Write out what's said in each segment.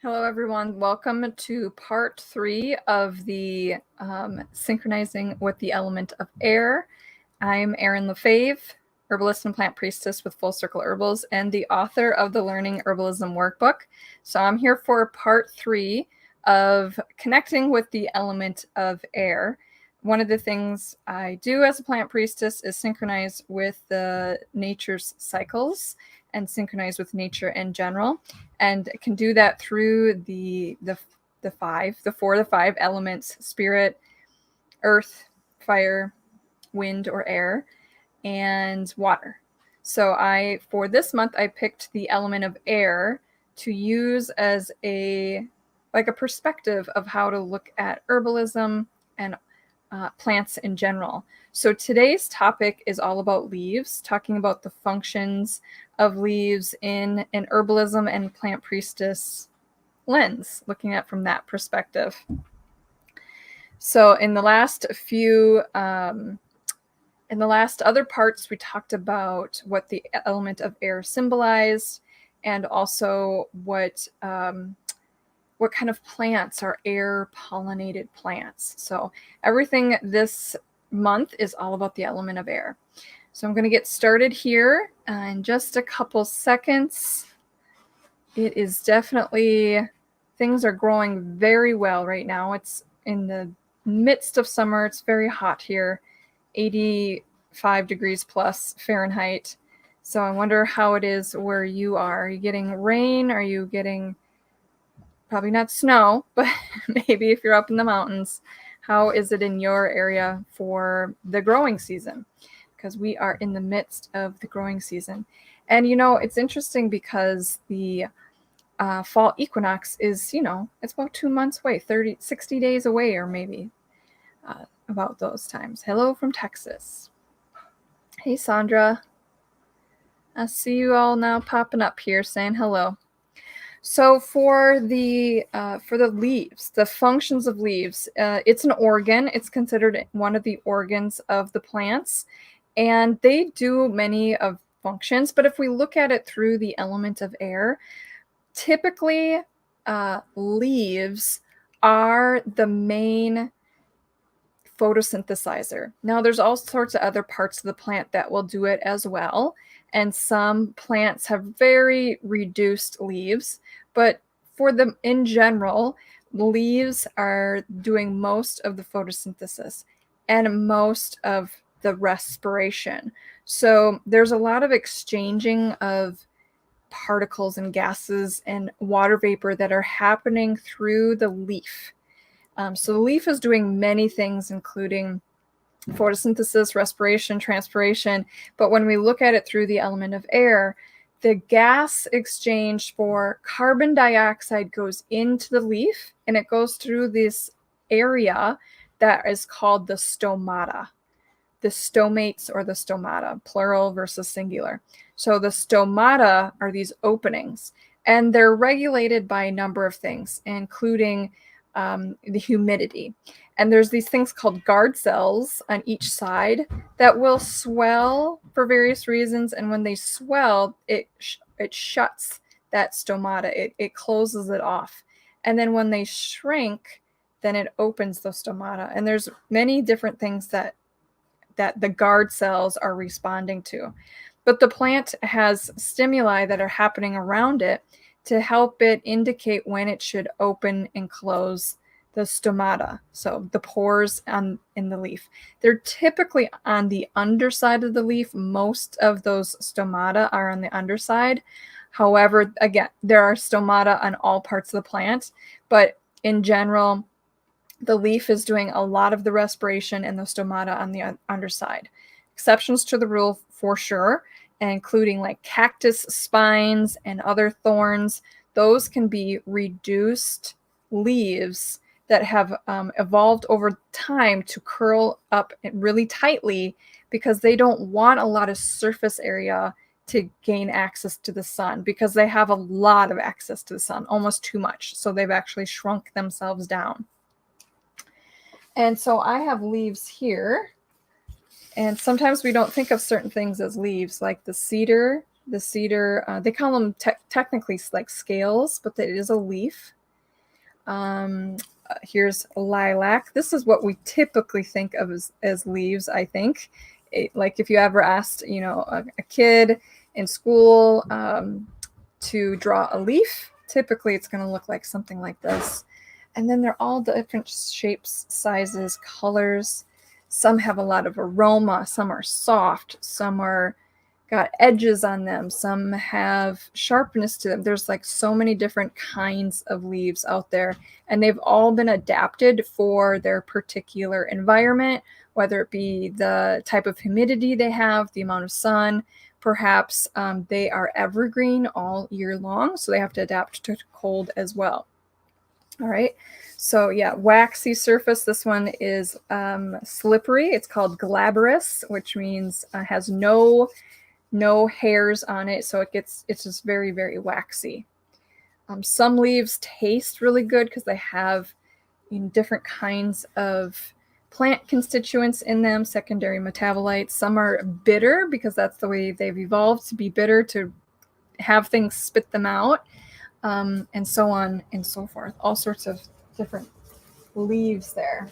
Hello, everyone. Welcome to part 3 of the Synchronizing with the Element of Air. I'm Erin Lefave, herbalist and plant priestess with Full Circle Herbals and the author of the Learning Herbalism Workbook. So I'm here for part 3 of connecting with the element of air. One of the things I do as a plant priestess is synchronize with the nature's cycles and synchronize with nature in general, and can do that through the four of the five elements: spirit, earth, fire, wind or air, and water. So for this month, I picked the element of air to use as a perspective of how to look at herbalism and plants in general. So today's topic is all about leaves, talking about the functions of leaves in an herbalism and plant priestess lens, looking at from that perspective. So in the last other parts, we talked about what the element of air symbolized, and also what kind of plants are air pollinated plants. So everything this month is all about the element of air. So I'm going to get started here in just a couple seconds. It is definitely, things are growing very well right now. It's in the midst of summer. It's very hot here, 85 degrees plus Fahrenheit. So I wonder how it is where you are. Are you getting rain? Are you getting, probably not snow, but maybe if you're up in the mountains, how is it in your area for the growing season? Because we are in the midst of the growing season. And, it's interesting because the fall equinox is, it's about 2 months away, 60 days away, or maybe about those times. Hello from Texas. Hey, Sandra. I see you all now popping up here saying hello. So for the leaves, the functions of leaves, it's an organ. It's considered one of the organs of the plants, and they do many of functions. But if we look at it through the element of air, typically leaves are the main photosynthesizer. Now, there's all sorts of other parts of the plant that will do it as well, and some plants have very reduced leaves, but for them in general, leaves are doing most of the photosynthesis and most of the respiration. So there's a lot of exchanging of particles and gases and water vapor that are happening through the leaf. So the leaf is doing many things, including photosynthesis, respiration, transpiration. But when we look at it through the element of air, the gas exchange for carbon dioxide goes into the leaf, and it goes through this area that is called the stomata. The stomates or the stomata, plural versus singular. So the stomata are these openings, and they're regulated by a number of things, including the humidity. And there's these things called guard cells on each side that will swell for various reasons. And when they swell, it shuts that stomata. It closes it off. And then when they shrink, then it opens the stomata. And there's many different things that the guard cells are responding to. But the plant has stimuli that are happening around it to help it indicate when it should open and close the stomata, so the pores in the leaf. They're typically on the underside of the leaf. Most of those stomata are on the underside. However, again, there are stomata on all parts of the plant, but in general, the leaf is doing a lot of the respiration and the stomata on the underside. Exceptions to the rule for sure, including like cactus spines and other thorns. Those can be reduced leaves that have evolved over time to curl up really tightly because they don't want a lot of surface area to gain access to the sun, because they have a lot of access to the sun, almost too much. So they've actually shrunk themselves down. And so I have leaves here, and sometimes we don't think of certain things as leaves, like the cedar The cedar, they call them technically like scales, but it is a leaf. Here's lilac. This is what we typically think of as leaves, I think. Like if you ever asked, a kid in school to draw a leaf, typically it's going to look like something like this. And then they're all different shapes, sizes, colors. Some have a lot of aroma. Some are soft. Some are got edges on them. Some have sharpness to them. There's like so many different kinds of leaves out there, and they've all been adapted for their particular environment, whether it be the type of humidity they have, the amount of sun. Perhaps they are evergreen all year long, so they have to adapt to cold as well. All right. So yeah, waxy surface. This one is slippery. It's called glabrous, which means has no hairs on it, so it's just very, very waxy. Some leaves taste really good because they have different kinds of plant constituents in them, secondary metabolites. Some are bitter because that's the way they've evolved, to be bitter, to have things spit them out, and so on and so forth. All sorts of different leaves there.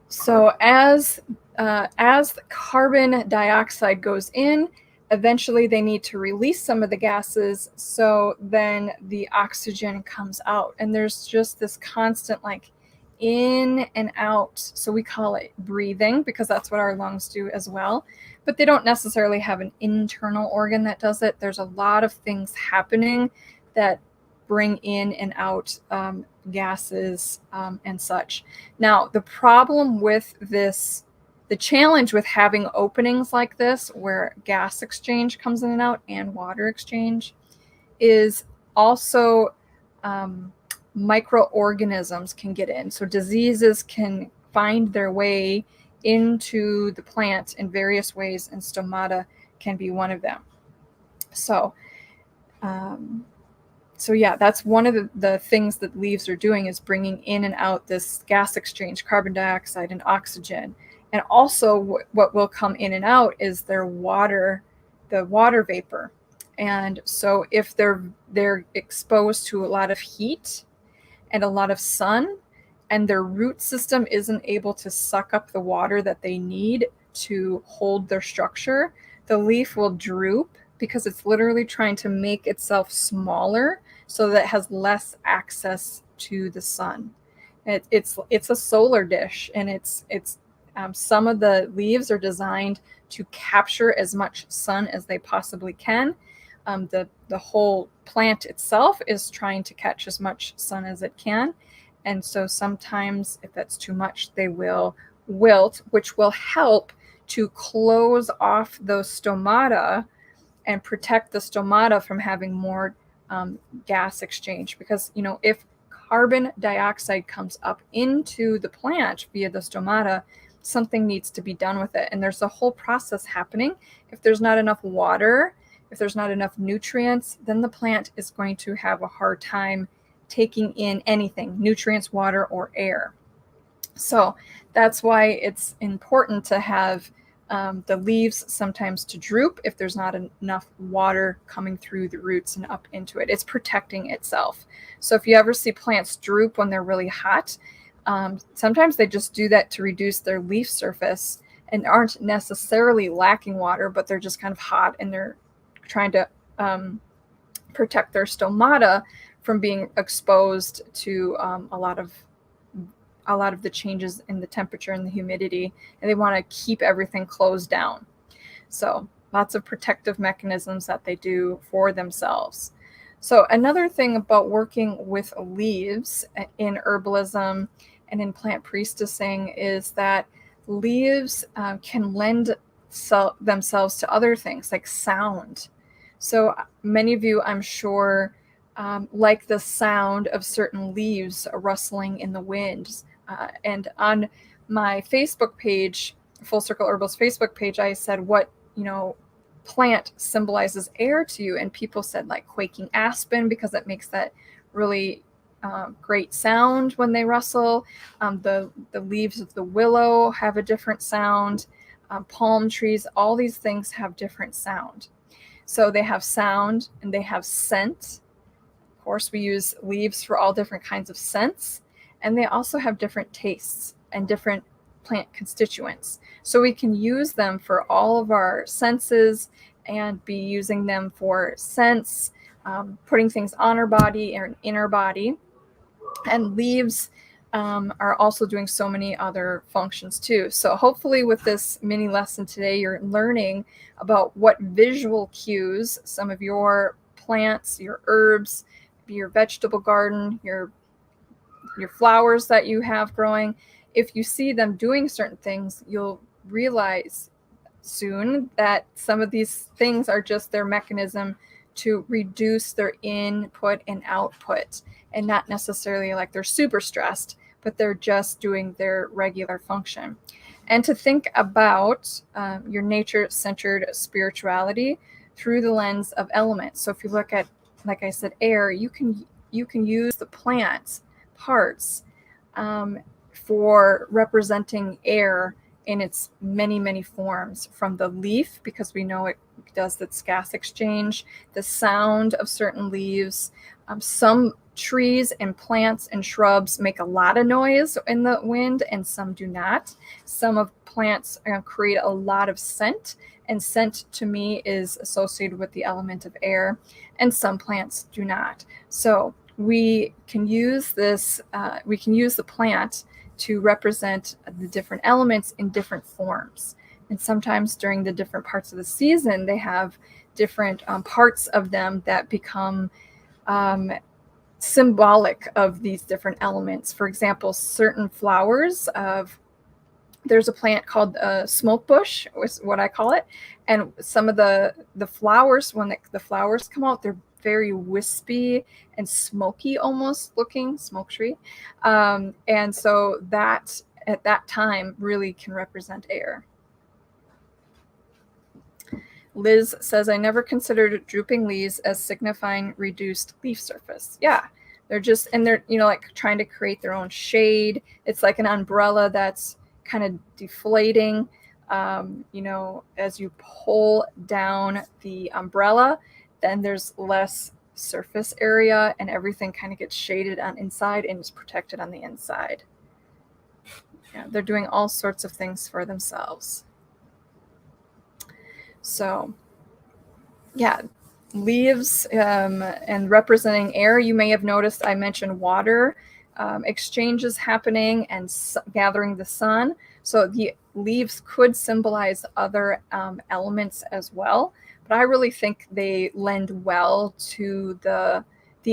So as the carbon dioxide goes in, eventually they need to release some of the gases, so then the oxygen comes out. And there's just this constant like in and out. So we call it breathing because that's what our lungs do as well. But they don't necessarily have an internal organ that does it. There's a lot of things happening that bring in and out gases and such. Now, the problem with this, the challenge with having openings like this where gas exchange comes in and out and water exchange, is also microorganisms can get in. So diseases can find their way into the plant in various ways, and stomata can be one of them. So yeah, that's one of the things that leaves are doing, is bringing in and out this gas exchange, carbon dioxide and oxygen. And also what will come in and out is their water, the water vapor. And so if they're exposed to a lot of heat and a lot of sun, and their root system isn't able to suck up the water that they need to hold their structure, the leaf will droop because it's literally trying to make itself smaller so that it has less access to the sun. It's a solar dish, and it's some of the leaves are designed to capture as much sun as they possibly can. The whole plant itself is trying to catch as much sun as it can. And so sometimes if that's too much, they will wilt, which will help to close off those stomata and protect the stomata from having more gas exchange. Because, if carbon dioxide comes up into the plant via the stomata, something needs to be done with it. And there's a whole process happening. If there's not enough water, if there's not enough nutrients, then the plant is going to have a hard time taking in anything, nutrients, water, or air. So that's why it's important to have the leaves sometimes to droop if there's not enough water coming through the roots and up into it. It's protecting itself. So if you ever see plants droop when they're really hot, sometimes they just do that to reduce their leaf surface and aren't necessarily lacking water, but they're just kind of hot and they're trying to protect their stomata from being exposed to a lot of the changes in the temperature and the humidity, and they want to keep everything closed down. So lots of protective mechanisms that they do for themselves. So another thing about working with leaves in herbalism and in plant priestessing is that leaves can lend themselves to other things like sound. So many of you, I'm sure, like the sound of certain leaves rustling in the wind. And on my Facebook page, Full Circle Herbals Facebook page, I said, what, plant symbolizes air to you? And people said like quaking aspen, because it makes that really great sound when they rustle. The leaves of the willow have a different sound. palm trees, all these things have different sound. So they have sound and they have scent. Of course, we use leaves for all different kinds of scents, and they also have different tastes and different plant constituents. So we can use them for all of our senses and be using them for scents, putting things on our body or in our body. And leaves are also doing so many other functions too. So hopefully with this mini lesson today, you're learning about what visual cues some of your plants, your herbs, your vegetable garden, your flowers that you have growing, if you see them doing certain things, you'll realize soon that some of these things are just their mechanism to reduce their input and output, and not necessarily like they're super stressed, but they're just doing their regular function. And to think about your nature-centered spirituality through the lens of elements. So if you look at, like I said, air, you can use the plants parts for representing air in its many, many forms, from the leaf, because we know it does its gas exchange, the sound of certain leaves. Some trees and plants and shrubs make a lot of noise in the wind, and some do not. Some of plants create a lot of scent, and scent to me is associated with the element of air, and some plants do not. So we can use this, we can use the plant to represent the different elements in different forms. And sometimes during the different parts of the season, they have different parts of them that become symbolic of these different elements. For example, certain flowers there's a plant called smoke bush, is what I call it. And some of the flowers, when the flowers come out, they're very wispy and smoky almost looking, smoke tree. And so that at that time really can represent air. Liz says, I never considered drooping leaves as signifying reduced leaf surface. Yeah, they're just, and they're, like trying to create their own shade. It's like an umbrella that's kind of deflating. As you pull down the umbrella, then there's less surface area and everything kind of gets shaded on inside and is protected on the inside. Yeah, they're doing all sorts of things for themselves. So yeah, leaves and representing air. You may have noticed I mentioned water exchanges happening and gathering the sun. So the leaves could symbolize other elements as well. But I really think they lend well to the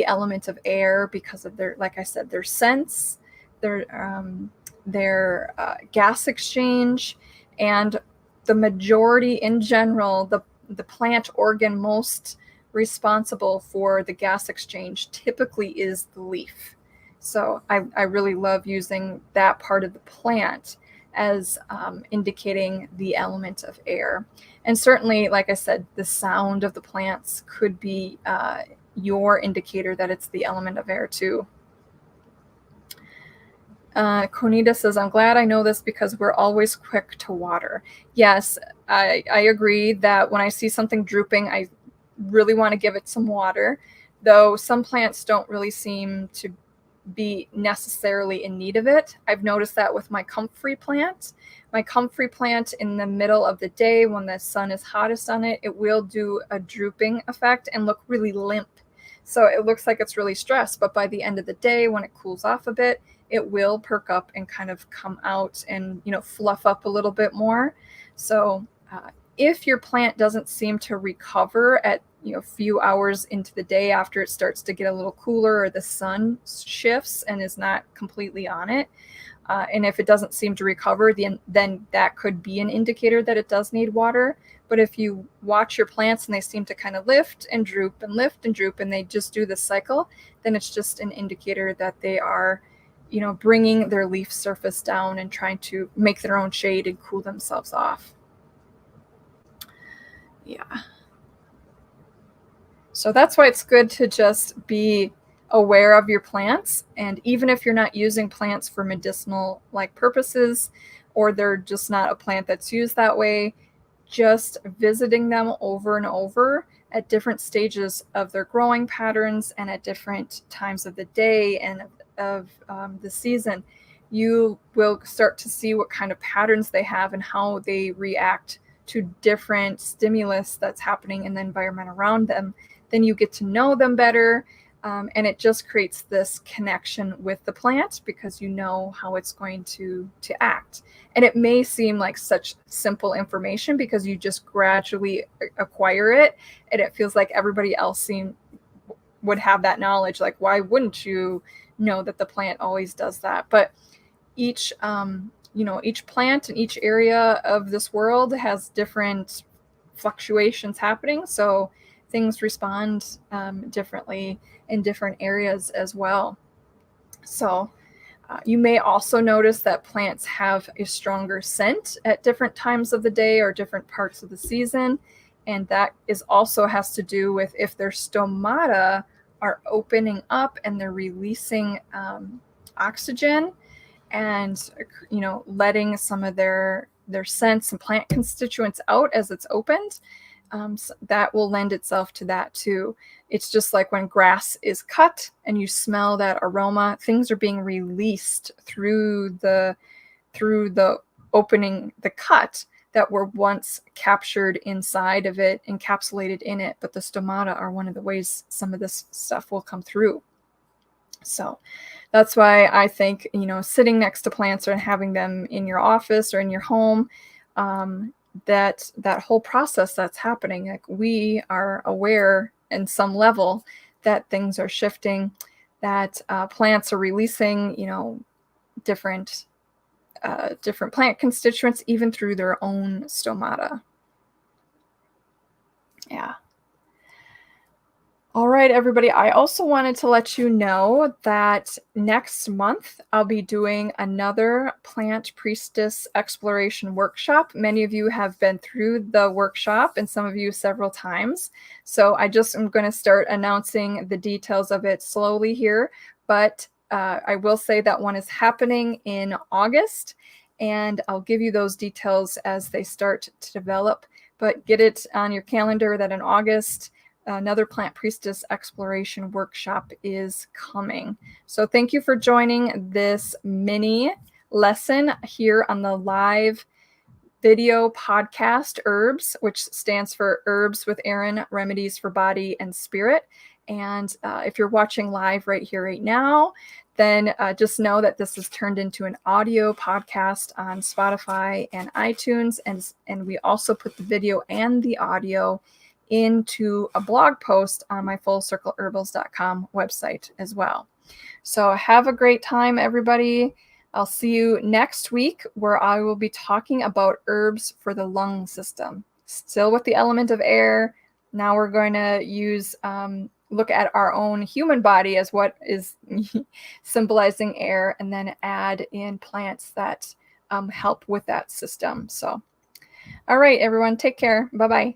element of air because of their, like I said, their scents, their gas exchange, and the majority in general, the plant organ most responsible for the gas exchange typically is the leaf. So I really love using that part of the plant as indicating the element of air. And certainly, like I said, the sound of the plants could be your indicator that it's the element of air too. Conita says, I'm glad I know this because we're always quick to water. Yes, I agree that when I see something drooping, I really want to give it some water, though some plants don't really seem to be necessarily in need of it. I've noticed that with my comfrey plant. My comfrey plant, in the middle of the day when the sun is hottest on it, it will do a drooping effect and look really limp. So it looks like it's really stressed, but by the end of the day, when it cools off a bit, it will perk up and kind of come out and, fluff up a little bit more. So if your plant doesn't seem to recover at, a few hours into the day after it starts to get a little cooler or the sun shifts and is not completely on it, and if it doesn't seem to recover, then that could be an indicator that it does need water. But if you watch your plants and they seem to kind of lift and droop and lift and droop, and they just do this cycle, then it's just an indicator that they are, bringing their leaf surface down and trying to make their own shade and cool themselves off. Yeah. So that's why it's good to just be aware of your plants. And even if you're not using plants for medicinal like purposes, or they're just not a plant that's used that way, just visiting them over and over at different stages of their growing patterns and at different times of the day and of the season, you will start to see what kind of patterns they have and how they react to different stimulus that's happening in the environment around them. Then you get to know them better. And it just creates this connection with the plant because you know how it's going to act. And it may seem like such simple information because you just gradually acquire it, and it feels like everybody else would have that knowledge. Like, why wouldn't you know that the plant always does that? But each each plant in each area of this world has different fluctuations happening, so things respond differently in different areas as well. So you may also notice that plants have a stronger scent at different times of the day or different parts of the season. And that is also has to do with if their stomata are opening up and they're releasing oxygen and letting some of their scents and plant constituents out as it's opened. So that will lend itself to that too. It's just like when grass is cut and you smell that aroma, things are being released through the opening, the cut, that were once captured inside of it, encapsulated in it. But the stomata are one of the ways some of this stuff will come through. So that's why I think, sitting next to plants or having them in your office or in your home, that whole process that's happening, like we are aware in some level that things are shifting, that plants are releasing, different plant constituents even through their own stomata. Yeah. All right, everybody. I also wanted to let you know that next month I'll be doing another Plant Priestess Exploration Workshop. Many of you have been through the workshop and some of you several times. So I just am going to start announcing the details of it slowly here. But I will say that one is happening in August, and I'll give you those details as they start to develop. But get it on your calendar that in August, another Plant Priestess Exploration Workshop is coming. So thank you for joining this mini lesson here on the live video podcast Herbs, which stands for Herbs with Erin, Remedies for Body and Spirit. And if you're watching live right here, right now, then just know that this is turned into an audio podcast on Spotify and iTunes. And we also put the video and the audio into a blog post on my FullCircleHerbals.com website as well. So have a great time, everybody. I'll see you next week where I will be talking about herbs for the lung system. Still with the element of air. Now we're going to use look at our own human body as what is symbolizing air, and then add in plants that help with that system. So, all right, everyone, take care. Bye-bye.